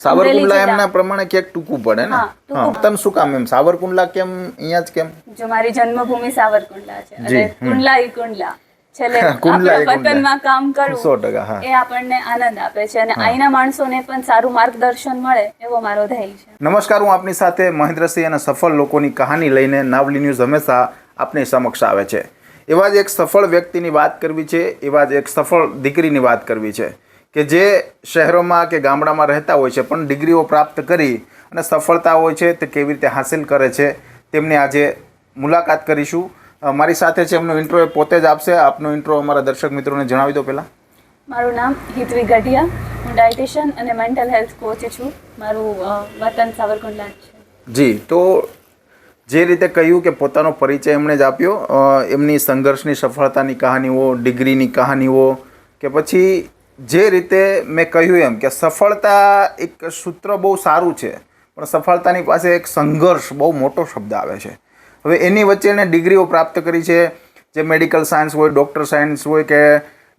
સાવરકુંડલા એમના પ્રમાણે ક્યાંક ટૂંકું પડે ને. વતન શું કામ એમ સાવરકુંડલા કેમ અહીંયા જ કેમ? જો મારી જન્મભૂમિ સાવરકુંડલા છે અને કુંડલા ઈ કુંડલા છેલ્લે આપણા વતનમાં કામ કરવું 100%. એ આપણને આનંદ આપે છે અને અહીંના માણસોને પણ સારું માર્ગદર્શન મળે એવો મારો ધ્યેય છે. નમસ્કાર, હું આપની સાથે મહેન્દ્રસિંહ અને સફળ લોકોની કહાની લઈને નાવલી ન્યૂઝ હંમેશા આપની સમક્ષ આવે છે. એવા જ એક સફળ વ્યક્તિની વાત કરવી છે, એવા જ એક સફળ દીકરીની વાત કરવી છે કે જે શહેરોમાં કે ગામડામાં રહેતા હોય છે પણ ડિગ્રીઓ પ્રાપ્ત કરી અને સફળતા હોય છે તે કેવી રીતે હાંસિલ કરે છે તેમની આજે મુલાકાત કરીશું. મારી સાથે છે, એમનો ઇન્ટ્રો એ પોતે જ આપશે. આપનો ઇન્ટ્રો અમારા દર્શક મિત્રોને જણાવી દો પહેલાં. મારું નામ હિતવી ગઢિયા, હું ડાયટિશિયન અને મેન્ટલ હેલ્થ કોચ છું. મારું વતન સાવરકુંડલા છે. જી, તો જે રીતે કહ્યું કે પોતાનો પરિચય એમણે જ આપ્યો, એમની સંઘર્ષની સફળતાની કહાનીઓ, ડિગ્રીની કહાનીઓ, કે પછી જે રીતે મેં કહ્યું એમ કે સફળતા એક સૂત્ર બહુ સારું છે પણ સફળતાની પાસે એક સંઘર્ષ બહુ મોટો શબ્દ આવે છે. હવે એની વચ્ચે એને ડિગ્રીઓ પ્રાપ્ત કરી છે, જે મેડિકલ સાયન્સ હોય, ડૉક્ટર સાયન્સ હોય કે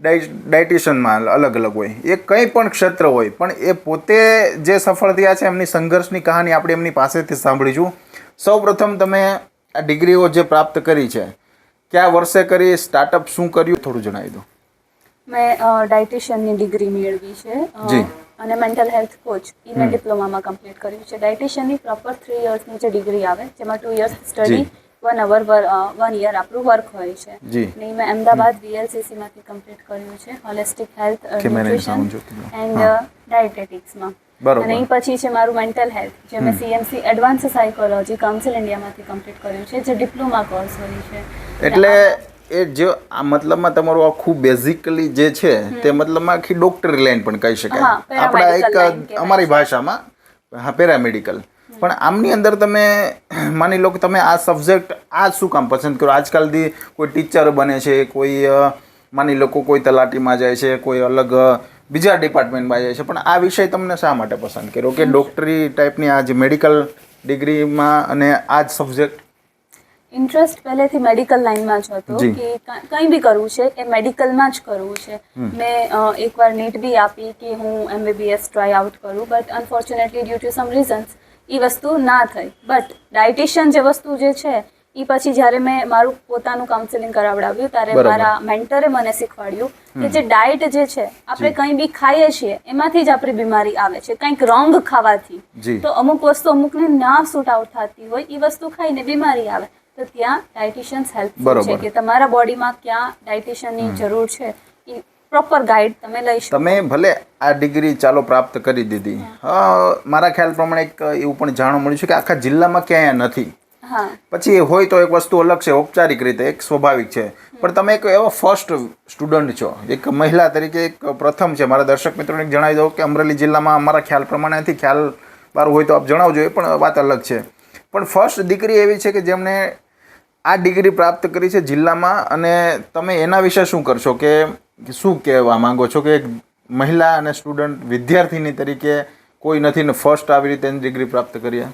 ડાયટિશિયનમાં અલગ અલગ હોય, એ કંઈ પણ ક્ષેત્ર હોય, પણ એ પોતે જે સફળ થયા છે એમની સંઘર્ષની કહાની આપણે એમની પાસેથી સાંભળીશું. સૌપ્રથમ તમે આ ડિગ્રીઓ જે પ્રાપ્ત કરી છે કયા વર્ષે કરી, સ્ટાર્ટઅપ શું કર્યું, થોડું જણાવી દો. મેં ડાયટિશિયનની ડિગ્રી મેળવી છે અને મેન્ટલ હેલ્થ કોચ મેં ડિપ્લોમામાં કમ્પ્લીટ કર્યું છે. ડાયટિશિયનની પ્રોપર 3 યર્સની જે ડિગ્રી આવે જેમાં 2 યર્સ સ્ટડી, 1 યર આપણું વર્ક હોય છે. અને મેં અમદાવાદ VLCCમાંથી કમ્પ્લીટ કર્યું છે, હોલિસ્ટિક હેલ્થ, ન્યુટ્રિશન એન્ડ ડાયટેટિક્સમાં. અને એ પછી છે મારું મેન્ટલ હેલ્થ, જે મેં CMC એડવાન્સ સાયકોલોજી કાઉન્સિલ ઇન્ડિયામાંથી કમ્પ્લીટ કર્યું છે, જે ડિપ્લોમા કોર્સ હોય છે. એટલે એ જે આ મતલબમાં તમારું આખું બેઝિકલી જે છે તે મતલબમાં આખી ડોક્ટરી લાઈન પણ કહી શકાય આપણા એક અમારી ભાષામાં. હા, પેરામેડિકલ. પણ આમની અંદર તમે માની લો કે તમે આ સબ્જેક્ટ આ શું કામ પસંદ કરો? આજકાલથી કોઈ ટીચર બને છે, કોઈ માની લો કોઈ તલાટીમાં જાય છે, કોઈ અલગ બીજા ડિપાર્ટમેન્ટમાં જાય છે, પણ આ વિષય તમને શા માટે પસંદ કર્યો કે ડોક્ટરી ટાઈપની આ જે મેડિકલ ડિગ્રીમાં અને આ જ સબ્જેક્ટ? ઇન્ટરેસ્ટ પહેલેથી મેડિકલ લાઇનમાં જ હતો કે કંઈ બી કરવું છે એ મેડિકલમાં જ કરવું છે. મેં એકવાર નીટ બી આપી કે હું MBBS ટ્રાય આઉટ કરું, but unfortunately due to some reasons એ વસ્તુ ના થઈ. બટ ડાયટિશિયન જે વસ્તુ જે છે એ પછી જ્યારે મેં મારું પોતાનું કાઉન્સેલિંગ કરાવડાવ્યું ત્યારે મારા મેન્ટરે મને શીખવાડ્યું કે જે ડાયટ જે છે આપણે કંઈ બી ખાઈએ છીએ એમાંથી જ આપણી બીમારી આવે છે. કંઈક રોંગ ખાવાથી તો અમુક વસ્તુ અમુકને ના સૂટ આઉટ થતી હોય એ વસ્તુ ખાઈને બીમારી આવે. તો ત્યાં ડાયટિશિયન્સ હેલ્પફુલ છે કે તમારા બોડીમાં ક્યાં ડાયટિશિયનની જરૂર છે એ પ્રોપર ગાઈડ તમે લઈ શકો. તમે ભલે આ ડિગ્રી ચાલો પ્રાપ્ત કરી દીધી, મારા ખ્યાલ પ્રમાણે એક એવું પણ જાણવા મળ્યું છે કે આખા જિલ્લામાં ક્યાંય નથી. પછી હોય તો એક વસ્તુ અલગ છે, ઔપચારિક રીતે એક સ્વાભાવિક છે, પણ તમે એક એવો ફર્સ્ટ સ્ટુડન્ટ છો, એક મહિલા તરીકે એક પ્રથમ છે. મારા દર્શક મિત્રોને જણાવી દઉં કે અમરેલી જિલ્લામાં અમારા ખ્યાલ પ્રમાણે નથી, ખ્યાલ બાર હોય તો આપ જણાવજો, એ પણ વાત અલગ છે. પણ ફર્સ્ટ દીકરી એવી છે કે જેમણે આ ડિગ્રી પ્રાપ્ત કરી છે જિલ્લામાં. અને તમે એના વિશે શું કરશો કે શું કહેવા માંગો છો કે એક મહિલા અને સ્ટુડન્ટ વિદ્યાર્થીની તરીકે કોઈ નથી ને ફર્સ્ટ આવી રીતે ડિગ્રી પ્રાપ્ત કરી?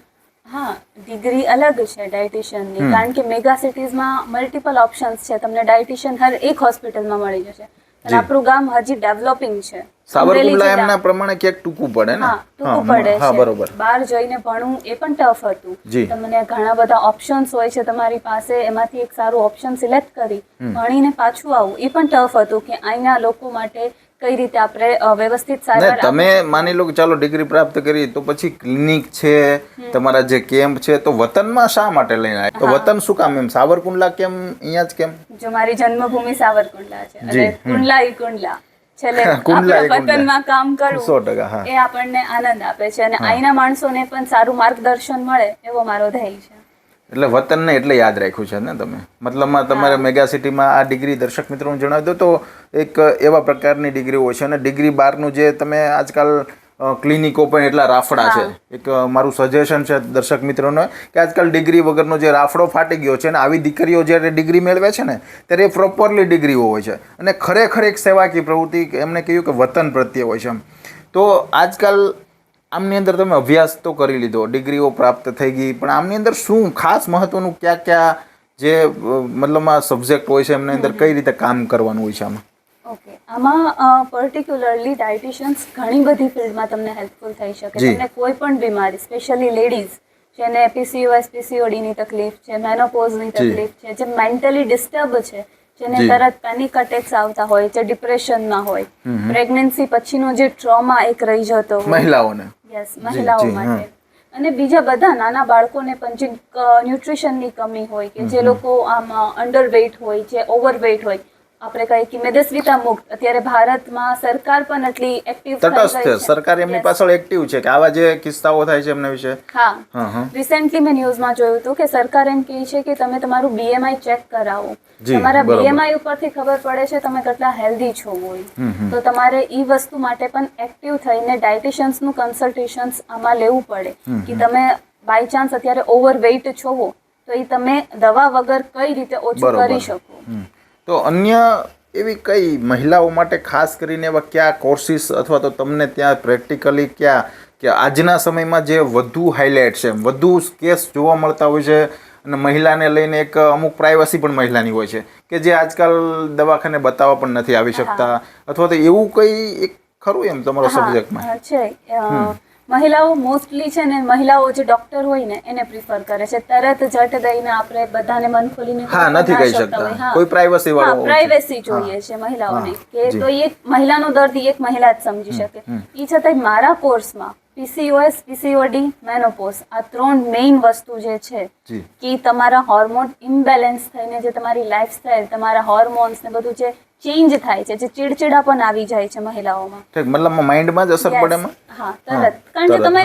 હા, ડિગ્રી અલગ છે ડાયટિશિયનની, કારણ કે મેગા સિટીઝમાં મલ્ટિપલ ઓપ્શન્સ છે. તમને ડાયટિશિયન હર એક હોસ્પિટલમાં મળી જશે. અને આપણું ગામ હજી ડેવલપિંગ છે. સાવરકુંડલા એમના પ્રમાણે ક્યાંક ટૂંકું પડે ને? ટૂંકું પડે છે. બહાર જઈને ભણવું એ પણ ટફ હતું. તમને ઘણા બધા ઓપ્શન્સ હોય છે તમારી પાસે, એમાંથી એક સારું ઓપ્શન સિલેક્ટ કરી ભણીને પાછું આવવું એ પણ ટફ હતું કે અહીંના લોકો માટે કઈ રીતે આપણે વ્યવસ્થિત સારવાર. તમે માની લો કે ચાલો ડિગ્રી પ્રાપ્ત કરી તો પછી ક્લિનિક છે, તમારા જે કેમ્પ છે, તો વતનમાં શા માટે લઈને આવ્યા? તો વતન શું કામ એમ સાવરકુંડલા કેમ અહીંયા જ કેમ? જો મારી જન્મભૂમિ સાવરકુંડલા છે અને કુંડલા ઈ કુંડલા છેલ્લે આપણા વતનમાં કામ કરવું 100%. એ આપણને આનંદ આપે છે અને અહીંના માણસોને પણ સારું માર્ગદર્શન મળે એવો મારો ધ્યેય છે. એટલે વતનને એટલે યાદ રાખ્યું છે ને તમે? મતલબમાં તમારે મેગા સિટીમાં આ ડિગ્રી દર્શક મિત્રોને જણાવી દો તો એક એવા પ્રકારની ડિગ્રી હોય છે. અને ડિગ્રી બારનું જે તમે આજકાલ ક્લિનિકો પણ એટલા રાફડા છે. એક મારું સજેશન છે દર્શક મિત્રોને કે આજકાલ ડિગ્રી વગરનો જે રાફડો ફાટી ગયો છે ને આવી દીકરીઓ જ્યારે ડિગ્રી મેળવે છે ને ત્યારે એ પ્રોપરલી ડિગ્રીઓ હોય છે અને ખરેખર એક સેવાકીય પ્રવૃત્તિ એમને કહ્યું કે વતન પ્રત્યે હોય છે. તો આજકાલ આમની અંદર તમે અભ્યાસ તો કરી લીધો, ડિગ્રીઓ પ્રાપ્ત થઈ ગઈ, પણ આમની અંદર શું ખાસ મહત્વનું ક્યાં ક્યાં જે મતલબમાં સબ્જેક્ટ હોય છે એમની અંદર કઈ રીતે કામ કરવાનું હોય છે આમાં? ઓકે, આમાં પર્ટિક્યુલરલી ડાયટિશિયન્સ ઘણી બધી ફિલ્ડમાં તમને હેલ્પફુલ થઈ શકે. જી. તમને કોઈ પણ બીમારી, સ્પેશિયલી લેડીઝ જેને PCOS PCODની તકલીફ છે, મેનોપોઝની જી. તકલીફ છે, જે મેન્ટલી ડિસ્ટર્બ છે, જેને જી. તરત પેનિક અટેક્સ આવતા હોય, જે ડિપ્રેશનમાં હોય, પ્રેગ્નન્સી પછીનો જે ટ્રોમા એક રહી જતો હોય, મહિલાઓને યસ, મહિલાઓ જી, માટે, અને બીજા બધા નાના બાળકોને પણ જે ન્યુટ્રિશનની કમી હોય, કે જે લોકો આમ અંડરવેઇટ હોય, જે ઓવરવેઇટ હોય, આપણે કહીએ કે મેદસ્વીતા મુક્ત, અત્યારે ભારતમાં સરકાર પણ એટલી એક્ટિવ થઈ તટસ્થ ગઈ છે, સરકાર એમની Yes. પાછળ એક્ટિવ છે કે આવા જે કિસ્સાઓ થાય છે એમના વિશે. હા, હા. રિસેન્ટલી મેં ન્યૂઝમાં જોયું હતું કે સરકાર એમ કહે છે કે તમે તમારું BMI ચેક કરાવો. જી, તમારા બરાબર. BMI ઉપરથી ખબર પડે છે તમે કેટલા હેલ્ધી છો હોય. તો તમારે ઈ વસ્તુ માટે પણ એક્ટિવ થઈને ડાયટિશિયન્સનું કન્સલ્ટેશન્સ આમાં લેવું પડે કે તમે બાય ચાન્સ અત્યારે ઓવરવેઇટ છો તો એ તમે દવા વગર કઈ રીતે ઓછું બરોબર. કરી શકો. તો અન્ય એવી કઈ મહિલાઓ માટે ખાસ કરીને એવા કયા કોર્સિસ અથવા તો તમને ત્યાં પ્રેક્ટિકલી કયા કે આજના સમયમાં જે વધુ હાઇલાઇટ છે, વધુ કેસ જોવા મળતા હોય છે, અને મહિલાને લઈને એક અમુક પ્રાઇવસી પણ મહિલાની હોય છે કે જે આજકાલ દવાખાને બતાવવા પણ નથી આવી શકતા, અથવા તો એવું કઈ એક ખરું એમ તમારો સબ્જેક્ટમાં? છે. મહિલાઓ મોસ્ટલી છે ને, મહિલાઓ જે ડોક્ટર હોય ને એને પ્રિફર કરે છે. તરત જટ દઈને આપણે બધાને મન ખોલીને હા, નથી કહી શકતા. કોઈ પ્રાઇવસી વાળો પ્રાઇવેસી જોઈએ છે મહિલાઓને, કે જી. તો એક મહિલાનો દર્દ એક મહિલા જ સમજી શકે. એ છતાંય મારા કોર્સમાં PCOS PCOD મેનોપોઝ આ 3 મેઇન વસ્તુ જે છે જી. કે તમારા હોર્મોન ઇમ્બેલેન્સ થઈને જે તમારી લાઈફસ્ટાઈલ, તમારા હોર્મોન્સ ને બધું જે ચેન્જ થાય છે, જે ચીડચીડા પણ આવી જાય છે મહિલાઓમાં. ઠીક, મતલબ માઇન્ડમાં જ અસર પડે એમાં? હા, તરત. કારણ કે તમે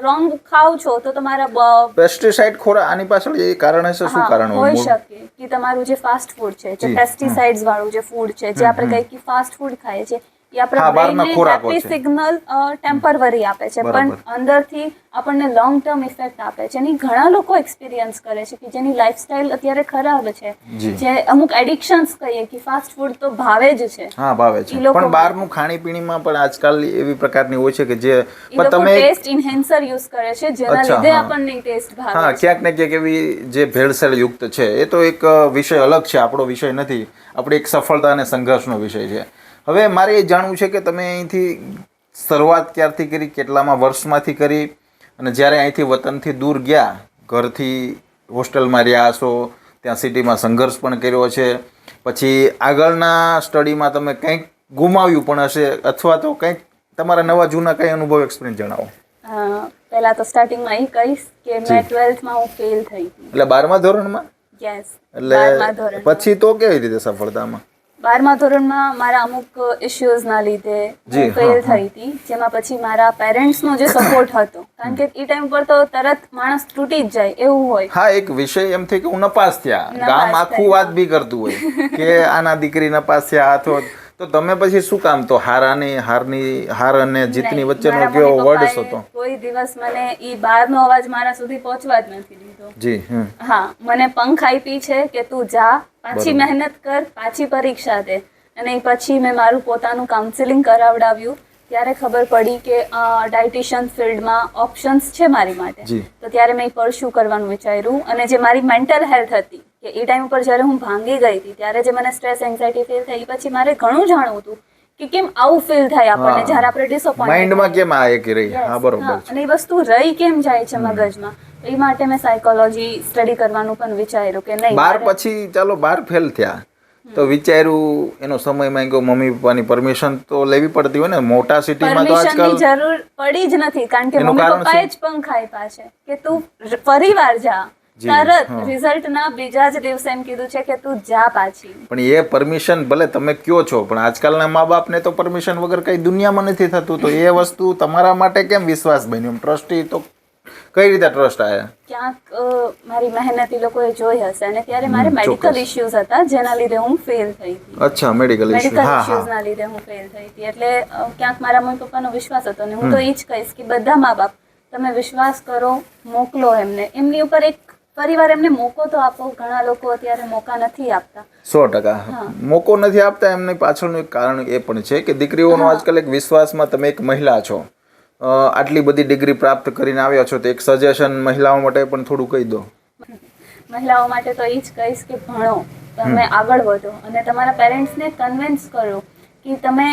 રોંગ ખાવ છો તો તમારા પેસ્ટિસાઇડ ખોરાક આની પાછળ એ કારણ હશે? શું કારણ હોઈ હોય? શકે કે તમારું જે ફાસ્ટ ફૂડ છે, જે જી. પેસ્ટિસાઇડ્સ વાળું જે ફૂડ છે, જે આપણે કહીએ કે ફાસ્ટ ફૂડ ખાઈએ છીએ, એ હા, આપણા બહારના બ્રેઇનને ખોરાકો હેપી છે. સિગ્નલ ટેમ્પરરી આપે છે, પણ બરાબર. અંદરથી આપણને લોંગ ટર્મ ઇફેક્ટ આપે છે. એની ઘણા લોકો એક્સપિરિયન્સ કરે છે કે જેની લાઈફસ્ટાઈલ અત્યારે ખરાબ છે, જી. જે અમુક એડિક્શન્સ કહીએ કે ફાસ્ટ ફૂડ તો ભાવે જ છે, હા, ભાવે છે, ઈ લોકો પણ બહારનું ખાણીપીણીમાં પણ આજકાલ એવી પ્રકારની હોય છે કે જે એ પણ લોકો તમે ટેસ્ટ ઇન્હેન્સર યુઝ કરે છે, જેના અચ્છા, લીધે હા. આપણને ટેસ્ટ ભાવે હા, છે. ક્યાંક ને ક્યાંક એવી જે ભેળસેળ યુક્ત છે, એ તો એક વિષય અલગ છે, આપણો વિષય નથી, આપણી એક સફળતા અને સંઘર્ષનો વિષય છે. હવે મારે એ જાણવું છે કે તમે અહીંથી શરૂઆત ક્યારથી કરી, કેટલામાં વર્ષમાંથી કરી, અને જ્યારે અહીંથી વતનથી દૂર ગયા, ઘરથી હોસ્ટેલમાં રહ્યા હશો, ત્યાં સિટીમાં સંઘર્ષ પણ કર્યો છે, પછી આગળના સ્ટડીમાં તમે કંઈક ગુમાવ્યું પણ હશે, અથવા તો કંઈક તમારા નવા જૂના કંઈ અનુભવ, એક્સપિરિયન્સ જણાવો. પહેલા તો સ્ટાર્ટિંગમાં એ કહીશ કે જી. મેં 12th હું ફેલ થઈ હતી. એટલે 12મા ધોરણમાં? યસ, એટલે 12મા ધોરણમાં. પછી તો કેવી રીતે સફળતામાં? 12મા ધોરણમાં મારા અમુક ઇશ્યુઝના લીધે જી, હું ફેલ હા, થઈ હતી, જેમાં પછી મારા પેરેન્ટ્સનો જે સપોર્ટ હતો, કારણ કે એ ટાઈમ પર તો તરત માણસ તૂટી જ જાય એવું હોય. હા, એક વિષય એમ થઈ કે હું નપાસ થયા, નપાસ ગામ આખું થયા. વાત બી કરતું હોય કે આના દીકરી નપાસ થયા, અથવા તો તમે પછી શું કામ, તો હાર અને જીતની નહીં, વચ્ચેનો મારા કેવો મમ્મી વર્ડ્સ પપ્પાએ હતો? કોઈ દિવસ મને ઈ બહારનો અવાજ મારા સુધી પહોંચવા જ નથી દીધો. જી. હા, મને પંખ આપી છે કે તું જા, પાછી બરોબર. મહેનત કર, પાછી પરીક્ષા દે. અને પછી મેં મારું પોતાનું કાઉન્સિલિંગ કરાવડાવ્યું, ત્યારે ખબર પડી કે ડાયટિશિયન ફિલ્ડમાં ઓપ્શન્સ છે મારી માટે. જી. તો ત્યારે મેં પરસ્યુ કરવાનું વિચાર્યું, અને જે મારી મેન્ટલ હેલ્થ હતી કે એ ટાઈમ ઉપર જ્યારે હું ભાંગી ગઈ હતી, ત્યારે જે મને સ્ટ્રેસ એન્ઝાઇટી ફીલ થઈ, પછી મારે ઘણું જાણવું હતું કે કેમ આવું ફીલ થાય આપણને હા. જ્યારે આપણે ડિસઅપોઇન્ટ માઇન્ડમાં કેમ આ એક રહી? હા, બરોબર છે. અને એ વસ્તુ રહી કેમ જાય છે મગજમાં. એ માટે મેં સાયકોલોજી સ્ટડી કરવાનું પણ વિચાર્યું કે નહીં. 12 પછી ચાલો 12 ફેલ થયા તો વિચાર્યું, એનો સમય માંગ્યો, મમ્મી પપ્પાની પરમિશન તો લેવી પડતી હોય ને, મોટા સિટીમાં તો પરમિશનની આજકાલ જરૂર પડી જ નથી, કારણ કે એનું મમ્મી કારણ પપ્પાએ શું? જ પંખ આપ્યા છે કે તું ફરીવાર જા. જી, તરત હા. રિઝલ્ટના બીજા જ દિવસે એમ કીધું છે કે તું જા પાછી. પણ એ પરમિશન ભલે તમે કયો છો, પણ આજકાલના મા બાપને તો પરમિશન વગર કઈ દુનિયામાં નથી થતું, તો એ વસ્તુ તમારા માટે કેમ વિશ્વાસ બન્યો? ટ્રસ્ટી તો કઈ રીતે ટ્રસ્ટ આયા? ક્યાંક મારી મહેનત એ લોકોએ જોઈ હશે, અને ત્યારે મારે મેડિકલ ઇશ્યુઝ હતા જેના લીધે હું ફેલ થઈ હતી. અચ્છા, મેડિકલ ઇશ્યુ. મેડિકલ હા, હા. ઇશ્યુઝના લીધે હું ફેલ થઈ હતી. એટલે ક્યાંક મારા મમ્મી પપ્પાનો વિશ્વાસ હતો, અને હું તો એ જ કહીશ કે બધા મા બાપ તમે વિશ્વાસ કરો, મોકલો એમને, એમની ઉપર એક પરિવાર એમને મોકો તો આપો. ઘણા લોકો અત્યારે મોકા નથી આપતા. 100%. મોકો નથી આપતા, એમની પાછળનું એક કારણ એ પણ છે કે દીકરીઓનો આજકાલ એક વિશ્વાસમાં, તમે એક મહિલા છો, આટલી બધી ડિગ્રી પ્રાપ્ત કરીને આવ્યા છો, તો એક સજેશન મહિલાઓ માટે પણ થોડું કહી દો. મહિલાઓ માટે તો એ જ કહીશ કે ભણો, તમે આગળ વધો, અને તમારા પેરેન્ટ્સને કન્વિન્સ કરો કે તમે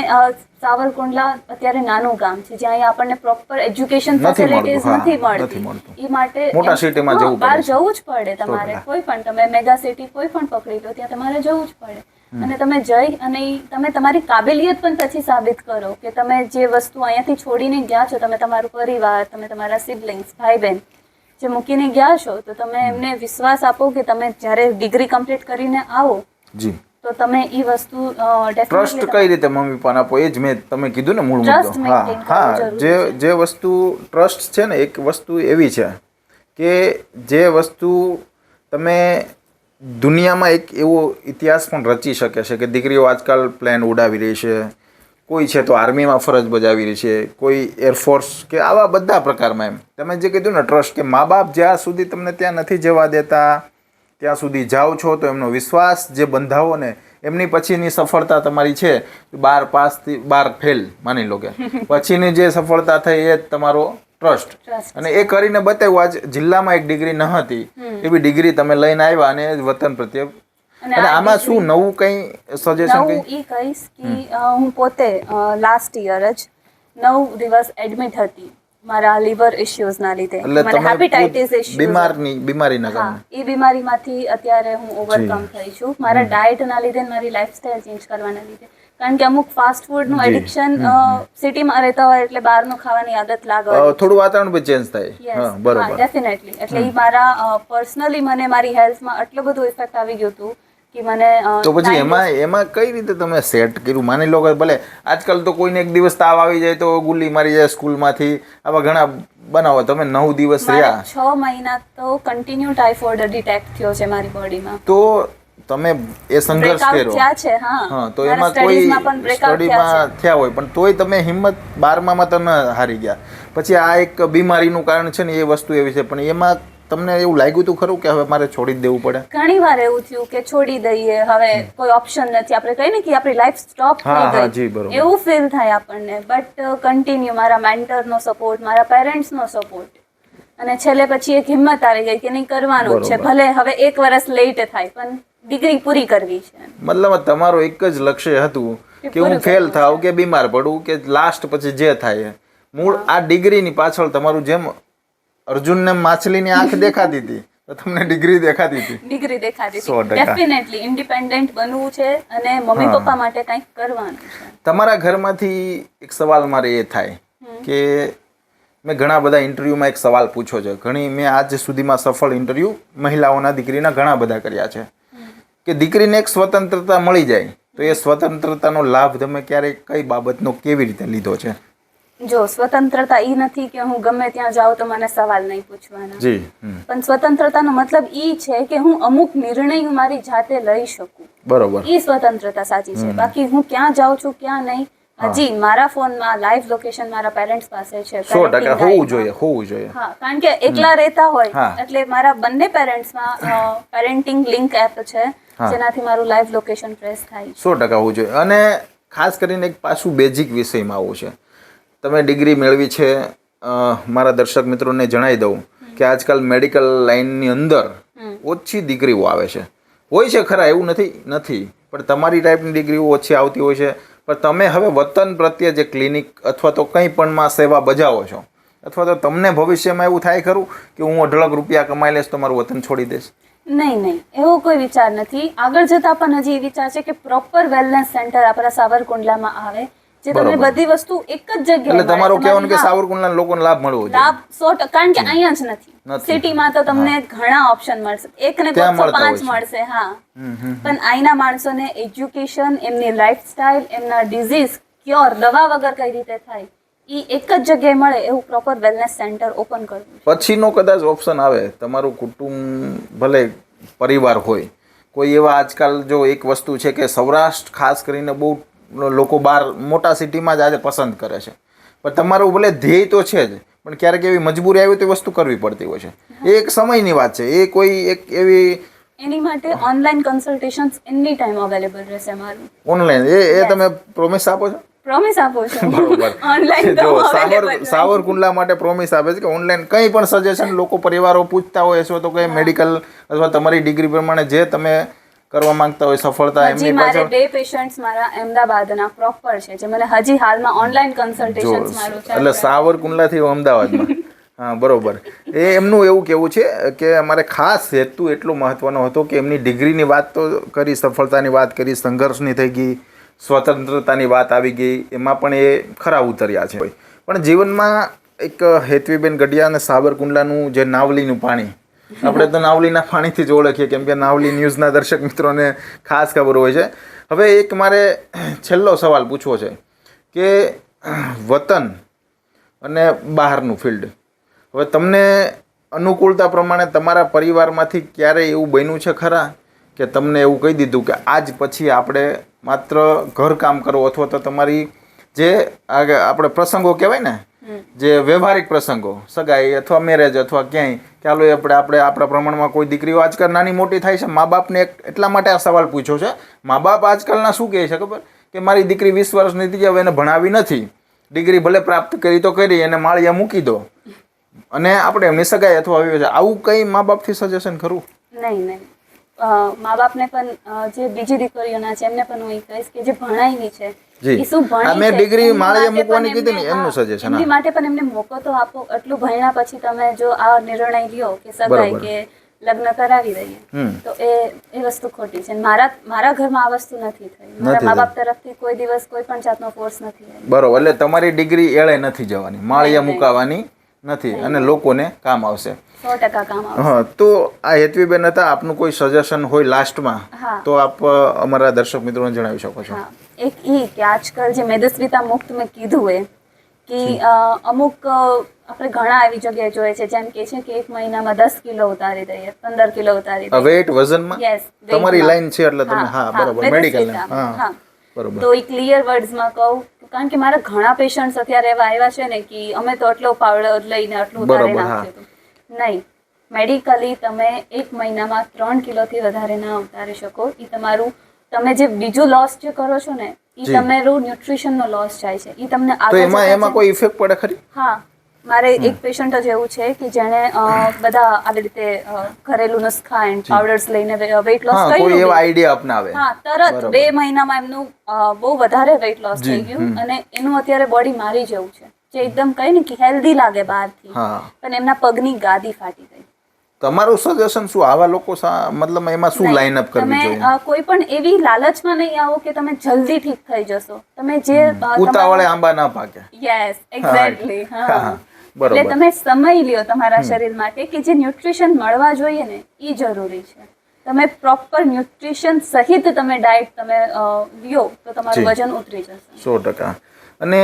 સાવરકુંડલા અત્યારે નાનું ગામ છે જ્યાં અહીંયા આપણને પ્રોપર એજ્યુકેશન નથી ફેસિલિટીઝ મળતું, નથી હા, નથી મળતી. મળતું. એ માટે મોટા સિટીમાં જવું બહાર પડે છે. જવું જ પડે તમારે. 100%. કોઈ પણ તમે મેગા સિટી કોઈ પણ પકડી લો ત્યાં તમારે જવું જ પડે. અને તમે જઈ અને તમે તમારી કાબેલિયત પણ પછી સાબિત કરો કે તમે જે વસ્તુ અહીંયાથી છોડીને ગયા છો, તમે તમારું પરિવાર, તમે તમારા સિબલિંગ્સ, ભાઈ બહેન જે મૂકીને ગયા છો, તો તમે એમને વિશ્વાસ આપો કે તમે જ્યારે ડિગ્રી કમ્પ્લીટ કરીને આવો જી તો તમે એ વસ્તુ ટ્રસ્ટ કઈ રીતે મમ્મી પપ્પાને આપો, એ જ મેં તમે કીધું ને મૂળ Trust મુદ્દો. હા maintain કરવું હા, જરૂરી જે વસ્તુ ટ્રસ્ટ છે ને, એક વસ્તુ એવી છે કે જે વસ્તુ તમે દુનિયામાં એક એવો ઇતિહાસ પણ રચી શકે છે કે દીકરીઓ આજકાલ પ્લેન ઉડાવી રહી છે, કોઈ છે તો આર્મીમાં ફરજ બજાવી રહી છે, કોઈ એરફોર્સ કે આવા બધા પ્રકારમાં. એમ તમે જે કીધું ને ટ્રસ્ટ, કે મા બાપ જ્યાં સુધી તમને ત્યાં નથી જવા દેતા ત્યાં સુધી જાઓ છો તો એમનો વિશ્વાસ જે બંધાવો ને, એમની પછીની સફળતા તમારી છે 12 પાસથી 12 ફેલ માની લો કે પછીની જે સફળતા થઈ એ જ તમારો ટ્રસ્ટ. અને એ કરીને બતાવ્યું. આજ જિલ્લામાં એક ડિગ્રી ન હતી, એવી ડિગ્રી તમે લઈને આવ્યા અને વતન પ્રત્યે. અને આમાં શું નવું કંઈ સજેશન નવું એ કહીશ કે હું પોતે લાસ્ટ યર જ 9 દિવસ એડમિટ હતી મારા લીવર ઇશ્યુઝના લીધે. એટલે મને હેપેટાઇટિસ તમે બીમારીના હા, કારણે એ બીમારીમાંથી અત્યારે હું ઓવરકમ થઈ છું મારા ડાયટના લીધે, મારી લાઈફસ્ટાઈલ ચેન્જ કરવાના લીધે. કારણ કે અમુક ફાસ્ટ ફૂડનું એડિક્શન સિટીમાં રહેતા હોય એટલે બહારનું ખાવાની આદત લાગવાની. થોડું વાતાવરણ બી ચેન્જ થાય. હા, યસ, બરોબર. ડેફિનેટલી. એટલે એ મારા પર્સનલી મને મારી હેલ્થમાં આટલું બધું ઇફેક્ટ આવી ગયું હતું કે મને તો પછી એમાં કઈ રીતે તમે સેટ કર્યું? માની લો કે ભલે આજકાલ તો કોઈને એક દિવસ તાવ આવી જાય તો ગુલ્લી મારી જાય સ્કૂલમાંથી, આવા ઘણા બનાવો. તમે 9 દિવસ રહ્યા, 6 મહિના તો કન્ટિન્યુ ટાઇફોઇડ ડિટેક્ટ થયો છે મારી બોડીમાં. તો તમે એ સંઘર્ષ કર્યો. થયા છે. હા, તો એમાં કોઈ સ્ટડીમાં થયા હોય પણ તોય તમે હિંમત 12માં તો ન હારી ગયા. પછી આ એક બીમારીનું કારણ છે ને, એ વસ્તુ એવી છે. પણ એમાં તમને એવું લાગ્યું હતું ખરું કે હવે મારે છોડી જ દેવું પડે? ઘણી વાર એવું થયું કે છોડી દઈએ, હવે કોઈ ઓપ્શન નથી, આપણે કહીએ ને કે આપણી લાઈફ સ્ટોપ થઈ ગઈ, એવું ફીલ થાય આપણને. બટ કન્ટિન્યુ મારા મેન્ટરનો સપોર્ટ, મારા પેરેન્ટ્સનો સપોર્ટ, અને છેલ્લે પછી એક હિંમત આવી ગઈ કે નહીં, કરવાનું છે. ભલે હવે 1 વર્ષ લેટ થાય પણ ડિગ્રી પૂરી કરવી છે. મતલબ તમારો એક જ લક્ષ્ય હતું કે હું ફેલ થાવ કે બીમાર પડું કે લાસ્ટ પછી જે થાય. મૂળ આ ડિગ્રીની પાછળ તમારું, જેમ અર્જુનને માછલીની આંખ દેખાતી હતી તો તમને ડિગ્રી દેખાતી હતી. ડિગ્રી દેખાતી હતી. ડેફિનેટલી ઇન્ડિપેન્ડન્ટ બનવું છે અને મમ્મી પપ્પા માટે કંઈક કરવાનું છે. તમારા ઘરમાંથી એક સવાલ મારે એ થાય કે મેં ઘણા બધા ઇન્ટરવ્યુમાં એક સવાલ પૂછ્યો છે. મેં આજ સુધીમાં સફળ ઇન્ટરવ્યુ મહિલાઓના, દીકરીના ઘણા બધા કર્યા છે કે દીકરીને એક સ્વતંત્રતા મળી જાય તો એ સ્વતંત્રતાનો લાભ તમે ક્યારેક કઈ બાબતનો કેવી રીતે લીધો છે? જો સ્વતંત્રતા એ નથી કે હું ગમે ત્યાં જાઉં તો મને સવાલ નહીં પૂછવાના. જી. પણ સ્વતંત્રતાનો મતલબ એ છે કે હું અમુક નિર્ણય મારી જાતે લઈ શકું. બરોબર. એ સ્વતંત્રતા સાચી છે. બાકી હું ક્યાં જાઉં છું ક્યાં નહીં, હજી મારા ફોનમાં લાઈવ લોકેશન મારા પેરેન્ટ્સ પાસે છે. 100% હોવું જોઈએ. હા, કારણ કે એકલા રહેતા હોય એટલે મારા બંને પેરેન્ટ્સમાં પેરેન્ટિંગ લિંક એપ છે જેનાથી મારું લાઈવ લોકેશન ટ્રેસ થાય. 100% હોવું જોઈએ. અને ખાસ કરીને એક પાછું બેઝિક વિષયમાં આવું છે. તમે ડિગ્રી મેળવી છે, મારા દર્શક મિત્રોને જણાવી દઉં કે આજકાલ મેડિકલ લાઇનની અંદર ઓછી દીકરીઓ આવે છે. હોય છે ખરા, એવું નથી, પણ તમારી ટાઈપની દીકરીઓ ઓછી આવતી હોય છે. પણ તમે હવે વતન પ્રત્યે જે ક્લિનિક અથવા તો કંઈ પણમાં સેવા બજાવો છો, અથવા તો તમને ભવિષ્યમાં એવું થાય ખરું કે હું 18 રૂપિયા કમાઈ લઈશ તો મારું વતન છોડી દઈશ? નહીં, એવો કોઈ વિચાર નથી. આગળ જતા પણ હજી એ વિચાર છે કે પ્રોપર વેલનેસ સેન્ટર આપણા સાવરકુંડલામાં આવે, જે તમને બધી વસ્તુ એક જ જગ્યાએ. એટલે તમારું કહેવાનું કે સાવરકુંડલાના લોકોને લાભ મળવો જોઈએ. લાભ 100%, કારણ કે અહીંયા જ નથી. સિટીમાં તો તમને ઘણા ઓપ્શન મળશે, એક ને 5 મળશે. હા, પણ અહીંના માણસોને એજ્યુકેશન, એમની લાઈફસ્ટાઈલ, એમના ડિઝીઝ ક્યોર દવા વગર કઈ રીતે થાય એ એક જ જગ્યાએ મળે એવું પ્રોપર વેલનેસ સેન્ટર ઓપન કરવું. પછીનો કદાચ ઓપ્શન આવે, તમારું કુટુંબ ભલે પરિવાર હોય, કોઈ એવા આજકાલ જો એક વસ્તુ છે કે સૌરાષ્ટ્ર ખાસ કરીને બહુ લોકો બહાર મોટા સિટીમાં જ આજે પસંદ કરે છે, પણ તમારું ભલે ધ્યેય તો છે જ, પણ ક્યારેક એવી મજબૂરી આવી તો વસ્તુ કરવી પડતી હોય છે. એ એક સમયની વાત છે. એ કોઈ એક એવી, એની માટે ઓનલાઈન કન્સલ્ટેશન્સ એની ટાઈમ અવેલેબલ રહેશે મારું. ઓનલાઈન એ તમે પ્રોમિસ આપો છો? પ્રોમિસ આપો છો. બરોબર. ઓનલાઈન જો સાવરકુંડલા માટે પ્રોમિસ આપે છે કે ઓનલાઈન કંઈ પણ સજેશન લોકો પરિવારો પૂછતા હોય છે તો કે મેડિકલ અથવા તમારી ડિગ્રી પ્રમાણે જે તમે કરવા માંગતા હોય સફળતા હજી એમની મારે પાછળ 2 પેશન્ટ્સ મારા અમદાવાદના પ્રોપર છે જે મને હજી હાલમાં ઓનલાઈન કન્સલ્ટેશન્સ મારું છે એટલે સાવરકુંડલાથી અમદાવાદમાં હા બરોબર એ એમનું એવું કેવું છે કે અમારે ખાસ હેતુ એટલો મહત્વનો હતો કે એમની ડિગ્રીની વાત તો કરી, સફળતાની વાત કરી, સંઘર્ષની થઈ ગઈ, સ્વતંત્રતાની વાત આવી ગઈ, એમાં પણ એ ખરા ઉતર્યા છે. પણ જીવનમાં એક હેતવીબેન ગઢિયા અને સાવરકુંડલાનું જે નાવલીનું પાણી, આપણે તો નાવલીના પાણીથી જ ઓળખીએ કેમ કે નાવલી ન્યૂઝના દર્શક મિત્રોને ખાસ ખબર હોય છે. હવે એક મારે છેલ્લો સવાલ પૂછવો છે કે વતન અને બહારનું ફિલ્ડ, હવે તમને અનુકૂળતા પ્રમાણે તમારા પરિવારમાંથી ક્યારેય એવું બન્યું છે ખરા કે તમને એવું કહી દીધું કે આજ પછી આપણે માત્ર ઘરકામ કરો અથવા તો તમારી જે આપણે પ્રસંગો કહેવાય ને જે વ્યવહારિક પ્રસંગો, સગાઈ અથવા મેરેજ અથવા ક્યાંય ચાલો આપણે આપણા પ્રમાણમાં કોઈ દીકરીઓ આજકાલ નાની મોટી થાય છે, મા બાપને એટલા માટે આ સવાલ પૂછ્યો છે. મા બાપ આજકાલના શું કહે છે ખબર કે મારી દીકરી 20 વર્ષની થઈ હવે એને ભણાવી નથી, ડિગ્રી ભલે પ્રાપ્ત કરી તો કરી, એને માળિયા મૂકી દો અને આપણે એમની સગાઈ અથવા આવું કંઈ મા બાપથી સજેશન ખરું? નહીં મા બાપને પણ જે બીજી દીકરીઓના છે એમને પણ હું એ કહીશ કે જે ભણાવી છે એ શું ભણી મેં છે ડિગ્રી માળિયા એમની મૂકવાની માટે કીધી ને પણ એમનું સજેશન એમની માટે પણ એમને મોકો તો આપો. આટલું ભણ્યા પછી તમે જો આ નિર્ણય લ્યો કે સગાઈ કે લગ્ન કરાવી દઈએ તો એ વસ્તુ ખોટી છે. મારા ઘરમાં આ વસ્તુ નથી થઈ, મારા મા બાપ તરફથી કોઈ દિવસ કોઈ પણ જાતનો ફોર્સ નથી. બરોબર, એટલે તમારી ડિગ્રી એળે નથી જવાની, માળિયા મુકાવાની નથી અને લોકોને કામ આવશે. 100% કામ આવશે. હા, તો આ હેતવીબેન હતા, આપનું કોઈ સજેશન હોય લાસ્ટમાં તો આપ અમારા દર્શક મિત્રોને જણાવી શકો છો. એક કે આજકાલ જે મેદસ્વીતા મુક્ત મેં કીધું કે અમુક આપણે ઘણા એવી જગ્યાએ જોઈએ છે જેમ કે છે કે 1 મહિનામાં 10 કિલો ઉતારી દઈએ, 15 કિલો ઉતારી દઈએ. વેટ વજનમાં યસ, તમારી લાઈન છે એટલે તમે હા બરોબર મેડિકલ હા બરોબર. તો એ ક્લિયર વર્ડ્સમાં કહું કારણ કે મારા ઘણા પેશન્ટ્સ અત્યારે એવા આવ્યા છે ને કે અમે તો આટલો પાવડર લઈને આટલું ઉતારી નાખ્યું હતું. નહીં, મેડિકલી તમે 1 મહિનામાં 3 કિલોથી વધારે ના ઉતારી શકો. એ તમારું તમે જે બીજું લોસ જે કરો છો ને એ તમારું ન્યુટ્રિશનનો લોસ જાય છે. એ તમને એમાં કોઈ ઇફેક્ટ પડે ખરી? હા, મારે એક પેશન્ટ જ એવું છે કે જેણે બધા આવી રીતે ઘરેલું નુસ્ખા એન્ડ પાવડર્સ લઈને વેઇટ લોસ કર્યું. કોઈ એવો આઈડિયા અપનાવે હા, તરત 2 મહિનામાં એમનું બહુ વધારે વેઇટ લોસ થઈ ગયું અને એનું અત્યારે બોડી મારી જેવું છે જે એકદમ કહે ને કે હેલ્ધી લાગે બહારથી, પણ એમના પગની ગાદી ફાટી ગઈ. તમારું સજેશન શું આવા લોકો મતલબ એમાં શું લાઇન અપ કરવી જોઈએ? તમે કોઈ પણ એવી લાલચમાં નહીં આવો કે તમે જલ્દી ઠીક થઈ જશો. તમે જે ઉતાવળે આંબા ના પાકે. Yes, exactly. હા, એટલે તમે સમય લ્યો તમારા શરીર માટે કે જે ન્યુટ્રિશન મળવા જોઈએ ને એ જરૂરી છે. તમે પ્રોપર ન્યુટ્રિશન સહિત તમે ડાયટ તમે લ્યો તો તમારું વજન ઉતરી જશે 100%. અને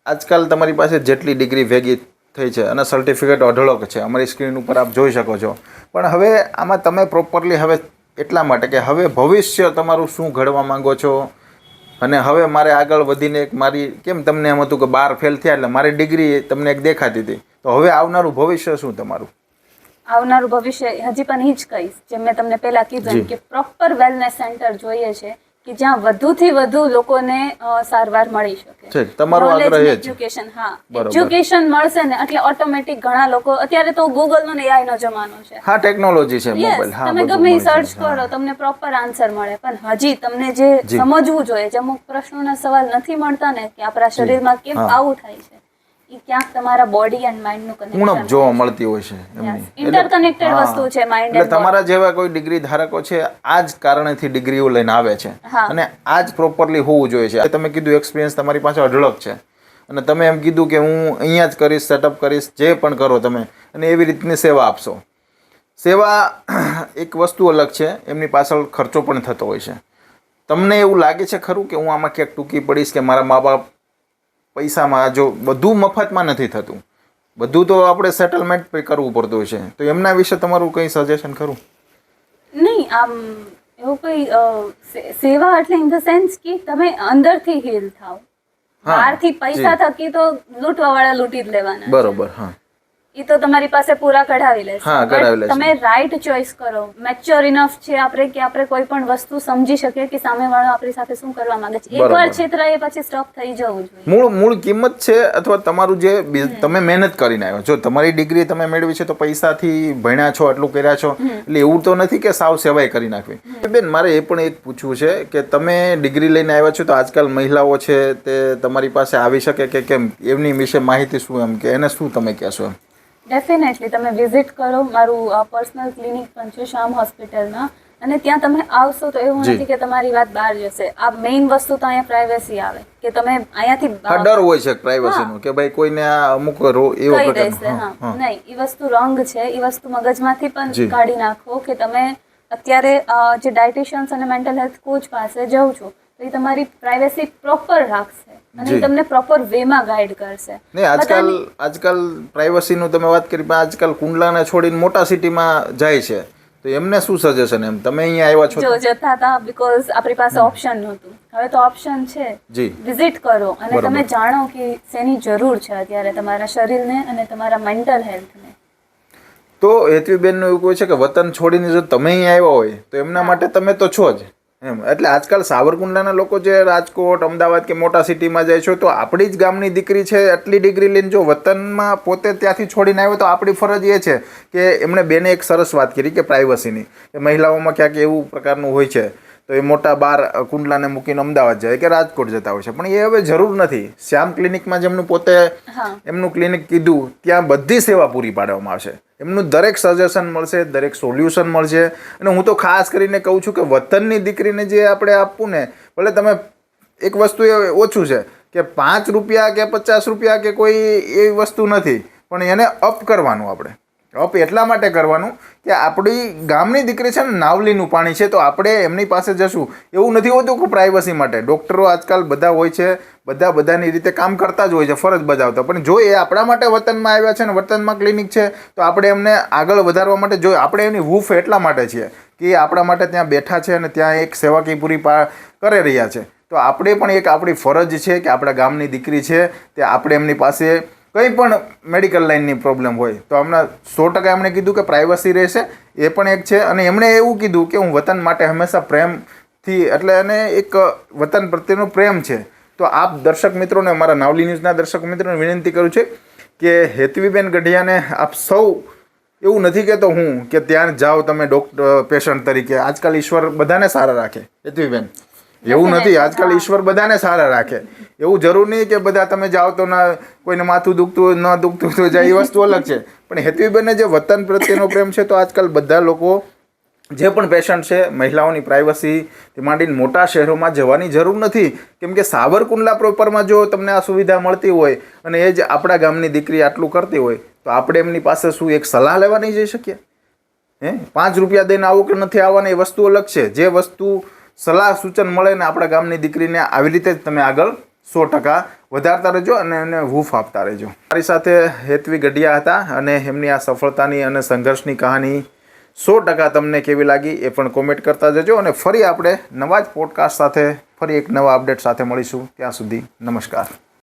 આજકાલ તમારી પાસે જેટલી ડિગ્રી ભેગી થઈ છે અને સર્ટિફિકેટ અઢળક છે, અમારી સ્ક્રીન ઉપર આપ જોઈ શકો છો. પણ હવે આમાં તમે પ્રોપરલી હવે એટલા માટે કે હવે ભવિષ્ય તમારું શું ઘડવા માંગો છો અને હવે મારે આગળ વધીને એક મારી કેમ તમને એમ હતું કે 12 ફેલ થયા એટલે મારી ડિગ્રી તમને એક દેખાતી હતી, તો હવે આવનારું ભવિષ્ય શું તમારું? આવનારું ભવિષ્ય હજી પણ એ જ કહીશ જેમ મેં તમને પહેલા કીધું કે પ્રોપર વેલનેસ સેન્ટર જોઈએ છે કે જ્યાં વધુથી વધુ લોકોને સારવાર મળી શકે. તમારો આગ્રહ એ છે. એજ્યુકેશન, હા, એજ્યુકેશન મળશે ને એટલે ઓટોમેટિક ઘણા લોકો અત્યારે તો ગૂગલ નો ને AI નો જમાનો છે. હા, ટેકનોલોજી છે મોબાઈલ. હા, તમે ગમે સર્ચ કરો તમને પ્રોપર આન્સર મળે. પણ હજી તમને જે સમજવું જોઈએ, જે અમુક પ્રશ્નોના સવાલ નથી મળતા ને કે આપણા શરીરમાં કેમ આવું થાય છે, એ ક્યાંક તમારા બોડી એન્ડ માઇન્ડ નું કનેક્શન ઉણપ જોવા મળતી હોય છે એમની. ઇન્ટરકનેક્ટેડ વસ્તુ છે માઇન્ડ. એટલે તમારા જેવા કોઈ ડિગ્રી ધારકો છે આ જ કારણેથી ડિગ્રીઓ લઈને આવે છે અને આ જ પ્રોપરલી હોવું જોઈએ છે. તમે કીધું એક્સપિરિયન્સ તમારી પાસે અઢળક છે અને તમે એમ કીધું કે હું અહીંયા જ કરીશ, સેટઅપ કરીશ, જે પણ કરો તમે અને એવી રીતની સેવા આપશો. સેવા એક વસ્તુ અલગ છે, એમની પાછળ ખર્ચો પણ થતો હોય છે. તમને એવું લાગે છે ખરું કે હું આમાં ક્યાંક ટૂંકી પડીશ કે મારા મા બાપ પૈસામાં જો બધું મફતમાં નથી થતું, બધું તો આપણે સેટલમેન્ટ પે કરવું પડતું હોય છે, તો એમના વિશે તમારું કંઈ સજેશન ખરું? નહીં, આમ એવું કંઈ સેવા એટલે ઇન ધ સેન્સ કે તમે અંદરથી હીલ થાવ. બહારથી પૈસા થકી તો લૂંટવા વાળા લૂંટી જ લેવાના. બરોબર. હા, એ તો તમારી પાસે પૂરા કઢાવી લેશે. હા, કઢાવી લેશે. તમે રાઈટ ચોઇસ કરો. મેચ્યોર ઇનફ છે આપણે કે આપણે કોઈ પણ વસ્તુ સમજી શકીએ કે સામેવાળો આપણી સાથે શું કરવા માંગે છે. બરાબર. એકવાર છેતરાય પછી સ્ટોપ થઈ જવું જોઈએ. મૂળ કિંમત છે અથવા તમારું જે તમે મહેનત કરીને આવ્યો જો તમારી ડિગ્રી તમે મેળવી છે તો પૈસાથી ભણ્યા છો એટલું કર્યા છો એટલે એવું તો નથી કે સાવ સેવાય કરી નાખવી. બેન મારે એ પણ એક પૂછવું છે કે તમે ડિગ્રી લઈને આવ્યા છો તો આજકાલ મહિલાઓ છે તે તમારી પાસે આવી શકે કે કેમ એમની વિશે માહિતી શું એમ કે એને શું તમે કહેશો એમ? ડેફિનેટલી તમે વિઝિટ કરો. મારું પર્સનલ ક્લિનિક પણ છે શ્યામ હોસ્પિટલમાં અને ત્યાં તમે આવશો તો એવું જી. નથી કે તમારી વાત બહાર જશે. આ મેઇન વસ્તુ તો અહીંયા પ્રાઇવેસી આવે કે તમે અહીંયાથી હા ડર હોય છે પ્રાઇવસીનો કે ભાઈ કોઈને આ અમુક એવો કહી દેશે. પ્રકાર હા નહીં, એ વસ્તુ રોંગ છે. એ વસ્તુ મગજમાંથી જી. પણ કાઢી નાખો કે તમે અત્યારે જે ડાયટિશિયન્સ અને મેન્ટલ હેલ્થ કોચ પાસે જાઓ છો તો એ તમારી પ્રાઇવેસી પ્રોપર રાખશે અને જી. એ તમને પ્રોપર વેમાં ગાઈડ કરશે. નહીં આજકાલ પ્રાઇવસીનું તમે વાત કરી પણ આજકાલ કુંડલાને છોડીને મોટા સિટીમાં જાય છે તો એમને શું સજેશન એમ તમે અહીંયા આવ્યા છો જો જતા હતા બીકોઝ આપણી પાસે ઓપ્શન નહોતું. હવે તો ઓપ્શન છે. જી વિઝિટ કરો અને બરાબર. તમે જાણો કે શેની જરૂર છે અત્યારે તમારા શરીરને અને તમારા મેન્ટલ હેલ્થને. તો હેતવીબેનનું એવું કહે છે કે વતન છોડીને જો તમે અહીંયા આવ્યા હોય તો એમના માટે તમે તો છો જ એમ. એટલે આજકાલ સાવરકુંડલાના લોકો જે રાજકોટ અમદાવાદ કે મોટા સિટીમાં જાય છે તો આપણી જ ગામની દીકરી છે આટલી ડિગ્રી લઈને જો વતનમાં પોતે ત્યાંથી છોડીને આવ્યો તો આપણી ફરજ એ છે કે એમણે બેને એક સરસ વાત કરી કે પ્રાઇવસીની કે મહિલાઓમાં ક્યાંક એવું પ્રકારનું હોય છે તો એ મોટા બાર કુંડલાને મૂકીને અમદાવાદ જાય કે રાજકોટ જતા હોય છે પણ એ હવે જરૂર નથી. શ્યામ ક્લિનિકમાં જેમનું પોતે એમનું ક્લિનિક કીધું ત્યાં બધી સેવા પૂરી પાડવામાં આવશે. એમનું દરેક સજેશન મળશે, દરેક સોલ્યુશન મળશે અને હું તો ખાસ કરીને કહું છું કે વતનની દીકરીને જે આપણે આપવું ને ભલે તમે એક વસ્તુ એ ઓછું છે કે 5 રૂપિયા કે 50 રૂપિયા કે કોઈ એવી વસ્તુ નથી પણ એને અપ કરવાનું આપણે અપ એટલા માટે કરવાનું કે આપણી ગામની દીકરી છે ને નાવલીનું પાણી છે તો આપણે એમની પાસે જશું. એવું નથી હોતું કે પ્રાઇવસી માટે ડૉક્ટરો આજકાલ બધા હોય છે બધાની રીતે કામ કરતા જ હોય છે ફરજ બજાવતા પણ જો એ આપણા માટે વતનમાં આવ્યા છે ને વતનમાં ક્લિનિક છે તો આપણે એમને આગળ વધારવા માટે જો આપણે એની હૂફ એટલા માટે છીએ કે એ આપણા માટે ત્યાં બેઠા છે અને ત્યાં એક સેવાકીય પૂરી કરી રહ્યા છે તો આપણે પણ એક આપણી ફરજ છે કે આપણા ગામની દીકરી છે તે આપણે એમની પાસે કંઈ પણ મેડિકલ લાઇનની પ્રોબ્લેમ હોય તો હમણાં 100% એમણે કીધું કે પ્રાઇવસી રહેશે એ પણ એક છે અને એમણે એવું કીધું કે હું વતન માટે હંમેશા પ્રેમથી એટલે એને એક વતન પ્રત્યેનો પ્રેમ છે. તો આપ દર્શક મિત્રોને અમારા નાવલી ન્યૂઝના દર્શક મિત્રોને વિનંતી કરું છું કે હેતવીબેન ગઢિયાને આપ સૌ એવું નથી કહેતો હું કે ત્યાં જાઓ તમે પેશન્ટ તરીકે આજકાલ ઈશ્વર બધાને સારા રાખે હેતવીબેન એવું નથી આજકાલ ઈશ્વર બધાને સારા રાખે એવું જરૂર નહીં કે બધા તમે જાઓ તો ના કોઈને માથું દુખતું ન દુખતું તો જાય એ વસ્તુ અલગ છે પણ હેતવીબેનને જે વતન પ્રત્યેનો પ્રેમ છે તો આજકાલ બધા લોકો જે પણ પેશન્ટ છે મહિલાઓની પ્રાઇવસીથી માંડીને મોટા શહેરોમાં જવાની જરૂર નથી કેમ કે સાવરકુંડલા પ્રોપરમાં જો તમને આ સુવિધા મળતી હોય અને એ જ આપણા ગામની દીકરી આટલું કરતી હોય તો આપણે એમની પાસે શું એક સલાહ લેવા નહીં જઈ શકીએ? 5 રૂપિયા દઈને આવું કે નથી આવવાની એ વસ્તુ અલગ છે. જે વસ્તુ સલાહ સૂચન મળે ને આપણા ગામની દીકરીને આવી રીતે જ તમે આગળ 100% વધારતા રહેજો અને એને હૂફ આપતા રહેજો. મારી સાથે હેતવી ગઢિયા હતા અને એમની આ સફળતાની અને સંઘર્ષની કહાની 100% તમને કેવી લાગી એ પણ કોમેન્ટ કરતા જજો અને ફરી આપણે નવા જ પોડકાસ્ટ સાથે ફરી એક નવા અપડેટ સાથે મળીશું. ત્યાં સુધી નમસ્કાર.